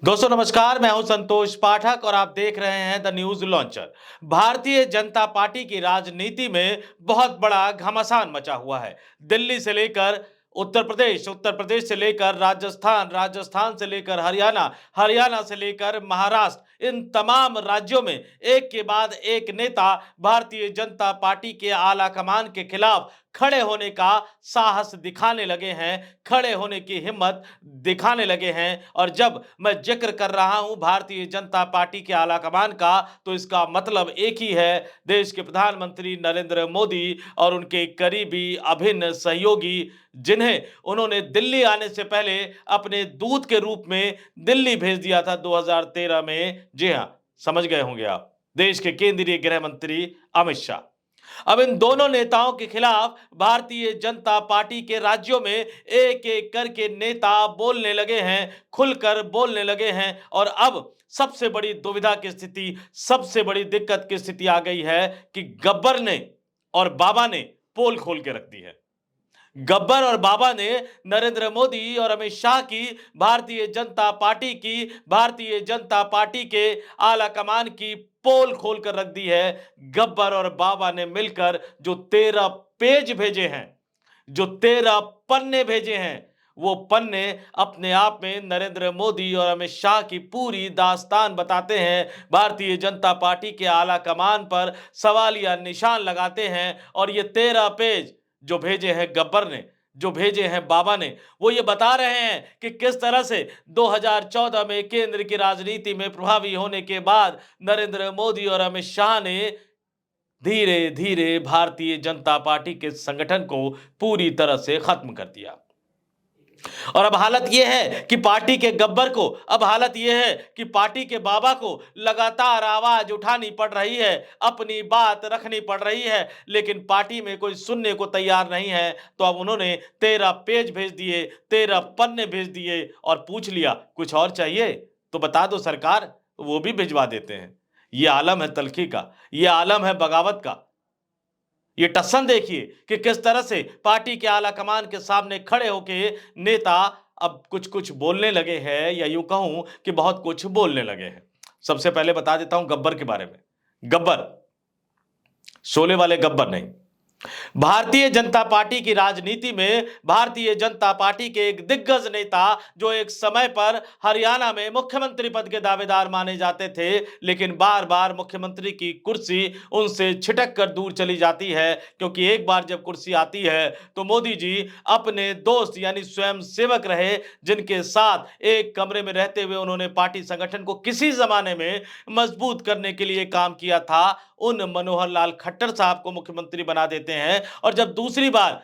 दोस्तों नमस्कार, मैं हूं संतोष पाठक और आप देख रहे हैं the news launcher. Bharatiya Janata party की राजनीति में बहुत बड़ा घमासान मचा हुआ है। दिल्ली से लेकर उत्तर प्रदेश, उत्तर प्रदेश से लेकर राजस्थान, राजस्थान से लेकर हरियाणा, हरियाणा से लेकर महाराष्ट्र, इन तमाम राज्यों में एक के बाद एक नेता भारतीय जनता पार्टी के आला कमान के खिलाफ खड़े होने का साहस दिखाने लगे हैं, खड़े होने की हिम्मत दिखाने लगे हैं। और जब मैं जिक्र कर रहा हूं भारतीय जनता पार्टी के आला कमान का, तो इसका मतलब एक ही है, देश के प्रधानमंत्री नरेंद्र मोदी और उनके करीबी अभिन्न सहयोगी, जिन्हें उन्होंने दिल्ली आने से पहले अपने दूत के रूप में दिल्ली भेज दिया था 2013 में। जी हां, समझ गए होंगे आप, देश के केंद्रीय गृह मंत्री अमित शाह। अब इन दोनों नेताओं के खिलाफ भारतीय जनता पार्टी के राज्यों में एक एक करके नेता बोलने लगे हैं, खुलकर बोलने लगे हैं। और अब सबसे बड़ी दुविधा की स्थिति, सबसे बड़ी दिक्कत की स्थिति आ गई है कि गब्बर ने और बाबा ने पोल खोल के रख दी है। गब्बर और बाबा ने नरेंद्र मोदी और अमित शाह की, भारतीय जनता पार्टी की, भारतीय जनता पार्टी के आला कमान की पोल खोल कर रख दी है। गब्बर और बाबा ने मिलकर जो 13 पेज भेजे हैं, जो 13 पन्ने भेजे हैं, वो पन्ने अपने आप में नरेंद्र मोदी और अमित शाह की पूरी दास्तान बताते हैं, भारतीय जनता पार्टी के आला कमान पर सवालिया निशान लगाते हैं। और ये 13 पेज जो भेजे हैं गब्बर ने, जो भेजे हैं बाबा ने, वो ये बता रहे हैं कि किस तरह से 2014 में केंद्र की राजनीति में प्रभावी होने के बाद नरेंद्र मोदी और अमित शाह ने धीरे धीरे भारतीय जनता पार्टी के संगठन को पूरी तरह से खत्म कर दिया। और अब हालत यह है कि पार्टी के गब्बर को, अब हालत यह है कि पार्टी के बाबा को लगातार आवाज उठानी पड़ रही है, अपनी बात रखनी पड़ रही है, लेकिन पार्टी में कोई सुनने को तैयार नहीं है। तो अब उन्होंने 13 पेज भेज दिए, 13 पन्ने भेज दिए और पूछ लिया कुछ और चाहिए तो बता दो सरकार, वो भी भिजवा देते हैं। ये आलम है तलखी का, ये आलम है बगावत का। ये टसन देखिए कि किस तरह से पार्टी के आला कमान के सामने खड़े होके नेता अब कुछ कुछ बोलने लगे हैं, या यूं कहूं कि बहुत कुछ बोलने लगे हैं। सबसे पहले बता देता हूं गब्बर के बारे में। गब्बर शोले वाले गब्बर नहीं, भारतीय जनता पार्टी की राजनीति में भारतीय जनता पार्टी के एक दिग्गज नेता, जो एक समय पर हरियाणा में मुख्यमंत्री पद के दावेदार माने जाते थे, लेकिन बार बार मुख्यमंत्री की कुर्सी उनसे छिटक कर दूर चली जाती है। क्योंकि एक बार जब कुर्सी आती है तो मोदी जी अपने दोस्त यानी स्वयं सेवक रहे, जिनके साथ एक कमरे में रहते हुए उन्होंने पार्टी संगठन को किसी जमाने में मजबूत करने के लिए काम किया था, उन मनोहर लाल खट्टर साहब को मुख्यमंत्री बना देते हैं। और जब दूसरी बार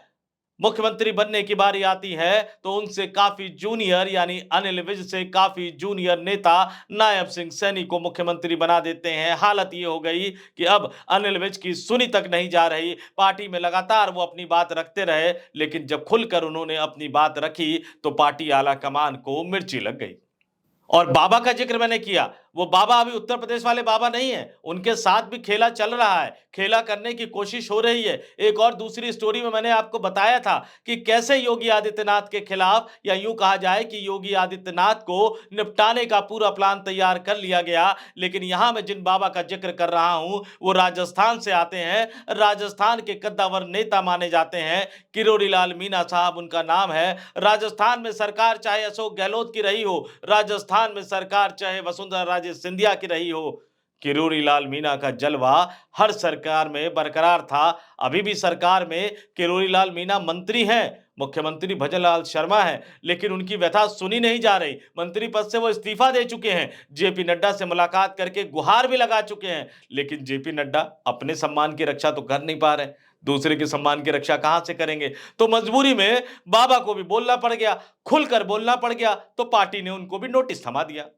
मुख्यमंत्री बनने की बारी आती है तो उनसे काफी जूनियर यानी अनिल विज से काफी जूनियर नेता नायब सिंह सैनी को मुख्यमंत्री बना देते हैं। हालत ये हो गई कि अब अनिल विज की सुनी तक नहीं जा रही। पार्टी में लगातार वो अपनी बात रखते रहे, लेकिन जब खुलकर उन्होंने अपनी बात रखी तो पार्टी आला कमान को मिर्ची लग गई। और बाबा का जिक्र मैंने किया, वो बाबा अभी उत्तर प्रदेश वाले बाबा नहीं है, उनके साथ भी खेला चल रहा है, खेला करने की कोशिश हो रही है। एक और दूसरी स्टोरी में मैंने आपको बताया था कि कैसे योगी आदित्यनाथ के खिलाफ, या यूं कहा जाए कि योगी आदित्यनाथ को निपटाने का पूरा प्लान तैयार कर लिया गया। लेकिन यहां मैं जिन बाबा का जिक्र कर रहा हूं वो राजस्थान से आते हैं, राजस्थान के कद्दावर नेता माने जाते हैं। किरोड़ी लाल मीणा साहब उनका नाम है। राजस्थान में सरकार चाहे अशोक गहलोत की रही हो, राजस्थान में सरकार चाहे वसुंधरा सिंधिया की रही हो, किरोड़ी लाल मीणा का जलवा हर सरकार में बरकरार था। अभी भी सरकार में किरोड़ी लाल मीणा मंत्री हैं, मुख्यमंत्री भजनलाल शर्मा हैं, लेकिन उनकी व्यथा सुनी नहीं जा रही। मंत्री पद से वो इस्तीफा दे चुके हैं, जेपी नड्डा से मुलाकात करके गुहार भी लगा चुके हैं, लेकिन जेपी नड्डा अपने सम्मान की रक्षा तो कर नहीं पा रहे, दूसरे के सम्मान की रक्षा कहां से करेंगे। तो मजबूरी में बाबा को भी बोलना पड़ गया, खुलकर बोलना पड़ गया, तो पार्टी ने उनको भी नोटिस थमा दिया।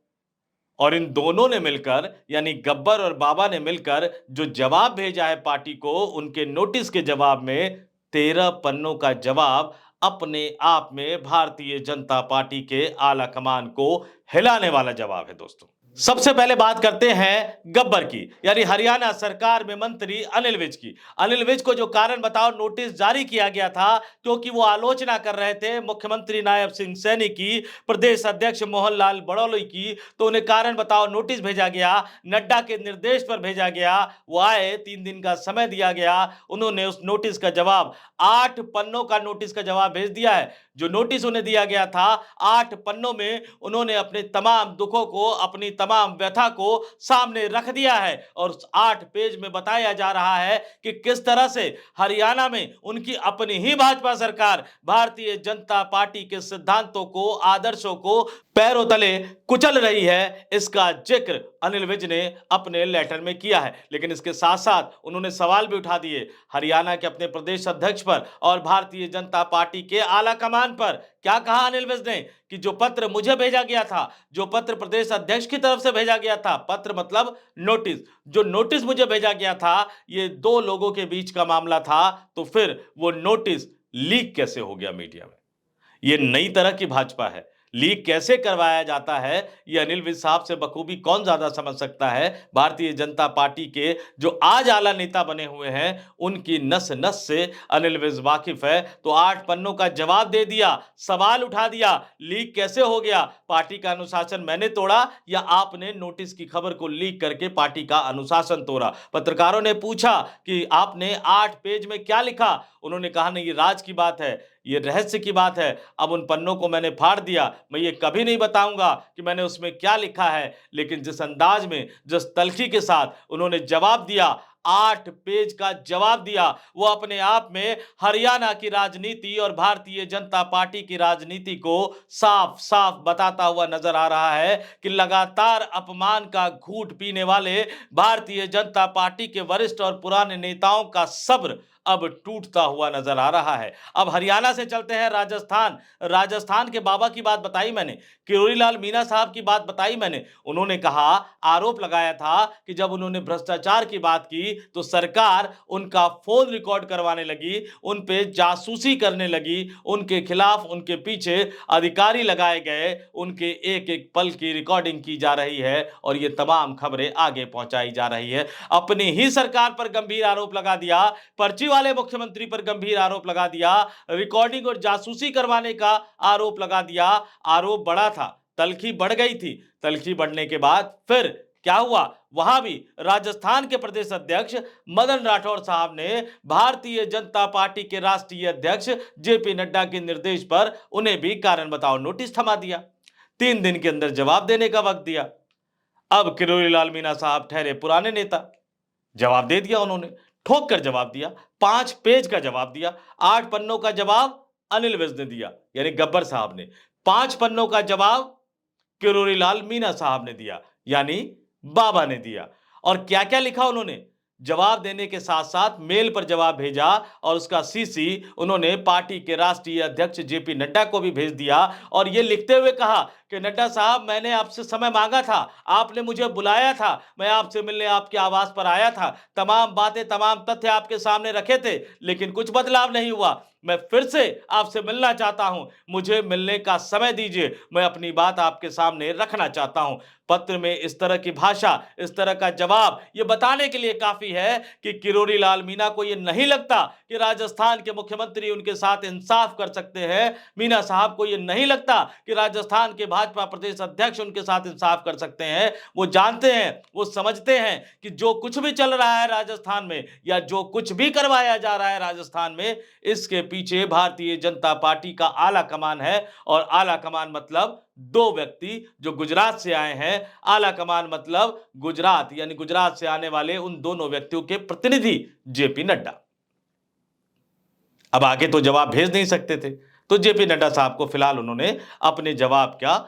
और इन दोनों ने मिलकर यानी गब्बर और बाबा ने मिलकर जो जवाब भेजा है पार्टी को, उनके नोटिस के जवाब में 13 पन्नों का जवाब अपने आप में भारतीय जनता पार्टी के आला कमान को हिलाने वाला जवाब है दोस्तों। सबसे पहले बात करते हैं गब्बर की, यानी हरियाणा सरकार में मंत्री अनिल विज की। अनिल विज को जो कारण बताओ नोटिस जारी किया गया था, क्योंकि वो आलोचना कर रहे थे मुख्यमंत्री नायब सिंह सैनी की, प्रदेश अध्यक्ष मोहन लाल बड़ौली की, तो उन्हें कारण बताओ नोटिस भेजा गया, नड्डा के निर्देश पर भेजा गया। वो आए, 3 दिन का समय दिया गया, उन्होंने उस नोटिस का जवाब 8 पन्नों का नोटिस का जवाब भेज दिया है। जो नोटिस उन्हें दिया गया था 8 पन्नों में उन्होंने अपने तमाम दुखों को, अपनी तमाम व्यथा को सामने रख दिया है और उस 8 पेज में बताया जा रहा है कि किस तरह से हरियाणा में उनकी अपनी ही भाजपा सरकार भारतीय जनता पार्टी के सिद्धांतों को, आदर्शों को पैरों तले कुचल रही है। इसका जिक्र अनिल विज ने अपने लेटर में किया है। लेकिन इसके साथ साथ उन्होंने सवाल भी उठा दिए हरियाणा के अपने प्रदेश अध्यक्ष पर और भारतीय जनता पार्टी के आला कमान पर। क्या कहा अनिल विज ने कि जो पत्र मुझे भेजा गया था, जो पत्र प्रदेश अध्यक्ष की तरफ से भेजा गया था, पत्र मतलब नोटिस, जो नोटिस मुझे भेजा गया था ये 2 लोगों के बीच का मामला था, तो फिर वो नोटिस लीक कैसे हो गया मीडिया में? ये नई तरह की भाजपा है। लीक कैसे करवाया जाता है, ये अनिल विज साहब से बखूबी कौन ज्यादा समझ सकता है। भारतीय जनता पार्टी के जो आज आला नेता बने हुए हैं, उनकी नस नस से अनिल विज वाकिफ है। तो 8 पन्नों का जवाब दे दिया, सवाल उठा दिया, लीक कैसे हो गया? पार्टी का अनुशासन मैंने तोड़ा या आपने नोटिस की खबर को लीक करके पार्टी का अनुशासन तोड़ा? पत्रकारों ने पूछा कि आपने 8 पेज में क्या लिखा? उन्होंने कहा नहीं, ये राज की बात है, ये रहस्य की बात है। अब उन पन्नों को मैंने फाड़ दिया, मैं ये कभी नहीं बताऊंगा कि मैंने उसमें क्या लिखा है। लेकिन जिस अंदाज में, जिस तल्खी के साथ उन्होंने जवाब दिया, 8 पेज का जवाब दिया, वो अपने आप में हरियाणा की राजनीति और भारतीय जनता पार्टी की राजनीति को साफ साफ बताता हुआ नजर आ रहा है कि लगातार अपमान का घूंट पीने वाले भारतीय जनता पार्टी के वरिष्ठ और पुराने नेताओं का सब्र अब टूटता हुआ नजर आ रहा है। अब हरियाणा से चलते हैं राजस्थान। राजस्थान के बाबा की बात बताई मैंने, किरोड़ी लाल मीणा साहब की बात बताई मैंने। उन्होंने कहा, आरोप लगाया था कि जब उन्होंने भ्रष्टाचार की बात की तो सरकार उनका फोन रिकॉर्ड करवाने लगी, उन पे जासूसी करने लगी, उनके खिलाफ, उनके पीछे अधिकारी लगाए गए, उनके एक एक पल की रिकॉर्डिंग की जा रही है और ये तमाम खबरें आगे पहुंचाई जा रही है। अपनी ही सरकार पर गंभीर आरोप लगा दिया, पर्ची वाले मुख्यमंत्री पर गंभीर आरोप लगा दिया, रिकॉर्डिंग और जासूसी करवाने का आरोप लगा दिया। आरोप बढ़ा था, तल्खी बढ़ गई थी। तल्खी बढ़ने के बाद फिर क्या हुआ? वहां भी राजस्थान के प्रदेश अध्यक्ष मदन राठौर साहब ने भारतीय जनता पार्टी के राष्ट्रीय अध्यक्ष जेपी नड्डा के निर्देश पर उन्हें भी कारण बताओ नोटिस थमा दिया। 3 दिन के अंदर जवाब देने का वक्त दिया। अब किरोड़ी लाल मीणा साहब ठहरे पुराने नेता, जवाब दे दिया उन्होंने, ठोक कर जवाब दिया, 5 पेज का जवाब दिया। 8 पन्नों का जवाब अनिल विज ने दिया, यानी गब्बर साहब ने। 5 पन्नों का जवाब किरोड़ी लाल मीणा साहब ने दिया, यानी बाबा ने दिया। और क्या क्या लिखा उन्होंने? जवाब देने के साथ साथ मेल पर जवाब भेजा और उसका सीसी उन्होंने पार्टी के राष्ट्रीय अध्यक्ष जेपी नड्डा को भी भेज दिया और यह लिखते हुए कहा कि नड्डा साहब, मैंने आपसे समय मांगा था, आपने मुझे बुलाया था, मैं आपसे मिलने आपके आवास पर आया था, तमाम बातें, तमाम तथ्य आपके सामने रखे थे, लेकिन कुछ बदलाव नहीं हुआ। मैं फिर से आपसे मिलना चाहता हूं, मुझे मिलने का समय दीजिए, मैं अपनी बात आपके सामने रखना चाहता हूं। पत्र में इस तरह की भाषा, इस तरह का जवाब, ये बताने के लिए काफी है कि किरोड़ी लाल मीणा को ये नहीं लगता कि राजस्थान के मुख्यमंत्री उनके साथ इंसाफ कर सकते हैं। मीणा साहब को ये नहीं लगता कि राजस्थान के भाजपा प्रदेश अध्यक्ष उनके साथ इंसाफ कर सकते हैं। वो जानते हैं, वो समझते हैं कि जो कुछ भी चल रहा है राजस्थान में या जो कुछ भी करवाया जा रहा है राजस्थान में, इसके पीछे भारतीय जनता पार्टी का आला कमान है। और आला कमान मतलब 2 व्यक्ति जो गुजरात से आए हैं। आला कमान मतलब गुजरात, यानी गुजरात से आने वाले उन दोनों व्यक्तियों के प्रतिनिधि जेपी नड्डा। अब आगे तो जवाब भेज नहीं सकते थे, तो जेपी नड्डा साहब को फिलहाल उन्होंने अपने जवाब का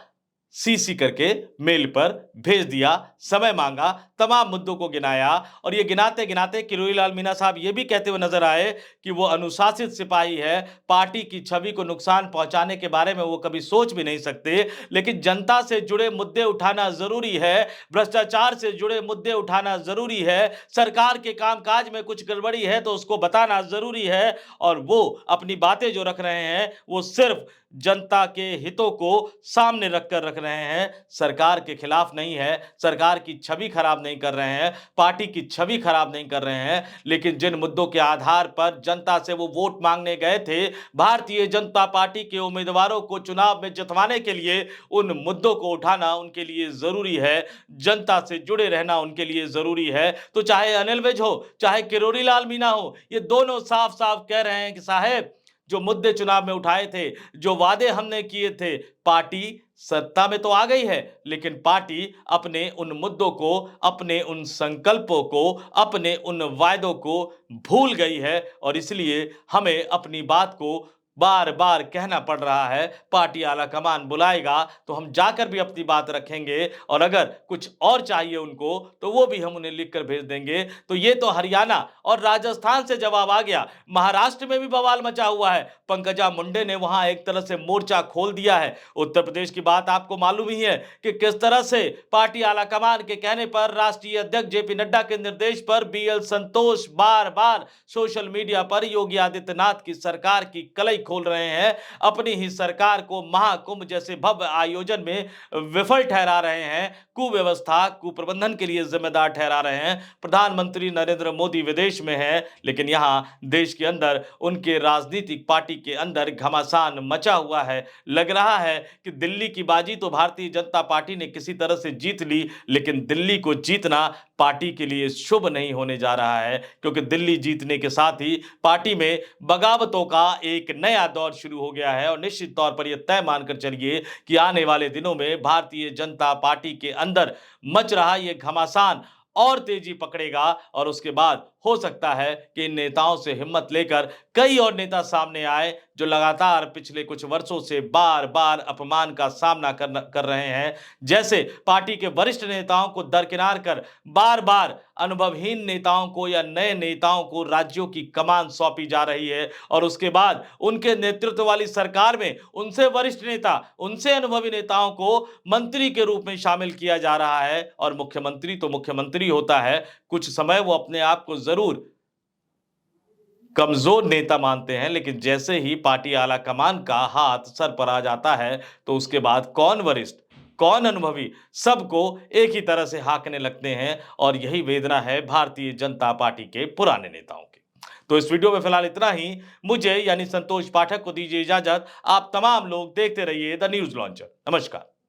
सीसी करके मेल पर भेज दिया, समय मांगा, तमाम मुद्दों को गिनाया और ये गिनाते गिनाते किरोड़ी लाल मीणा साहब ये भी कहते हुए नजर आए कि वो अनुशासित सिपाही है, पार्टी की छवि को नुकसान पहुंचाने के बारे में वो कभी सोच भी नहीं सकते, लेकिन जनता से जुड़े मुद्दे उठाना जरूरी है, भ्रष्टाचार से जुड़े मुद्दे उठाना जरूरी है, सरकार के कामकाज में कुछ गड़बड़ी है तो उसको बताना जरूरी है। और वो अपनी बातें जो रख रहे हैं वो सिर्फ जनता के हितों को सामने रखकर रख रहे हैं, सरकार के खिलाफ नहीं है, सरकार की छवि खराब नहीं कर रहे हैं, पार्टी की छवि खराब नहीं कर रहे हैं। लेकिन जिन मुद्दों के आधार पर जनता से वो वोट मांगने गए थे, भारतीय जनता पार्टी के उम्मीदवारों को चुनाव में जितवाने के लिए, उन मुद्दों को उठाना उनके लिए जरूरी है, जनता से जुड़े रहना उनके लिए जरूरी है। तो चाहे अनिल विज हो, चाहे किरोड़ी लाल मीणा हो, ये दोनों साफ साफ कह रहे हैं कि साहब, जो मुद्दे चुनाव में उठाए थे, जो वादे हमने किए थे, पार्टी सत्ता में तो आ गई है, लेकिन पार्टी अपने उन मुद्दों को, अपने उन संकल्पों को, अपने उन वायदों को भूल गई है। और इसलिए हमें अपनी बात को बार बार कहना पड़ रहा है। पार्टी आला कमान बुलाएगा तो हम जाकर भी अपनी बात रखेंगे, और अगर कुछ और चाहिए उनको तो वो भी हम उन्हें लिखकर भेज देंगे। तो ये तो हरियाणा और राजस्थान से जवाब आ गया, महाराष्ट्र में भी बवाल मचा हुआ है। पंकजा मुंडे ने वहां एक तरह से मोर्चा खोल दिया है। उत्तर प्रदेश की बात आपको मालूम ही है कि किस तरह से पार्टी आला कमान के कहने पर, राष्ट्रीय अध्यक्ष जेपी नड्डा के निर्देश पर बीएल संतोष बार बार सोशल मीडिया पर योगी आदित्यनाथ की सरकार की कलई खोल रहे हैं, अपनी ही सरकार को महाकुंभ जैसे भव्य आयोजन में विफल ठहरा रहे हैं, कुव्यवस्था कुप्रबंधन के लिए जिम्मेदार ठहरा रहे हैं। प्रधानमंत्री नरेंद्र मोदी विदेश में हैं, लेकिन यहां देश के अंदर उनके राजनीतिक पार्टी के अंदर घमासान मचा हुआ है। लग रहा है कि दिल्ली की बाजी तो भारतीय जनता पार्टी ने किसी तरह से जीत ली, लेकिन दिल्ली को जीतना पार्टी के लिए शुभ नहीं होने जा रहा है, क्योंकि दिल्ली जीतने के साथ ही पार्टी में बगावतों का एक नया दौर शुरू हो गया है। और निश्चित तौर पर यह तय मानकर चलिए कि आने वाले दिनों में भारतीय जनता पार्टी के अंदर मच रहा यह घमासान और तेजी पकड़ेगा, और उसके बाद हो सकता है कि इन नेताओं से हिम्मत लेकर कई और नेता सामने आए, जो लगातार पिछले कुछ वर्षों से बार बार अपमान का सामना कर रहे हैं। जैसे पार्टी के वरिष्ठ नेताओं को दरकिनार कर बार बार अनुभवहीन नेताओं को या नए नेताओं को राज्यों की कमान सौंपी जा रही है, और उसके बाद उनके नेतृत्व वाली सरकार में उनसे वरिष्ठ नेता, उनसे अनुभवी नेताओं को मंत्री के रूप में शामिल किया जा रहा है। और मुख्यमंत्री तो मुख्यमंत्री होता है, कुछ समय वो अपने आप को जरूर कमजोर नेता मानते हैं, लेकिन जैसे ही पार्टी आला कमान का हाथ सर पर आ जाता है, तो उसके बाद कौन वरिष्ठ, कौन अनुभवी, सबको एक ही तरह से हाँकने लगते हैं। और यही वेदना है भारतीय जनता पार्टी के पुराने नेताओं की। तो इस वीडियो में फिलहाल इतना ही। मुझे यानी संतोष पाठक को दीजिए इजाजत। आप तमाम लोग देखते रहिए द न्यूज लॉन्चर। नमस्कार।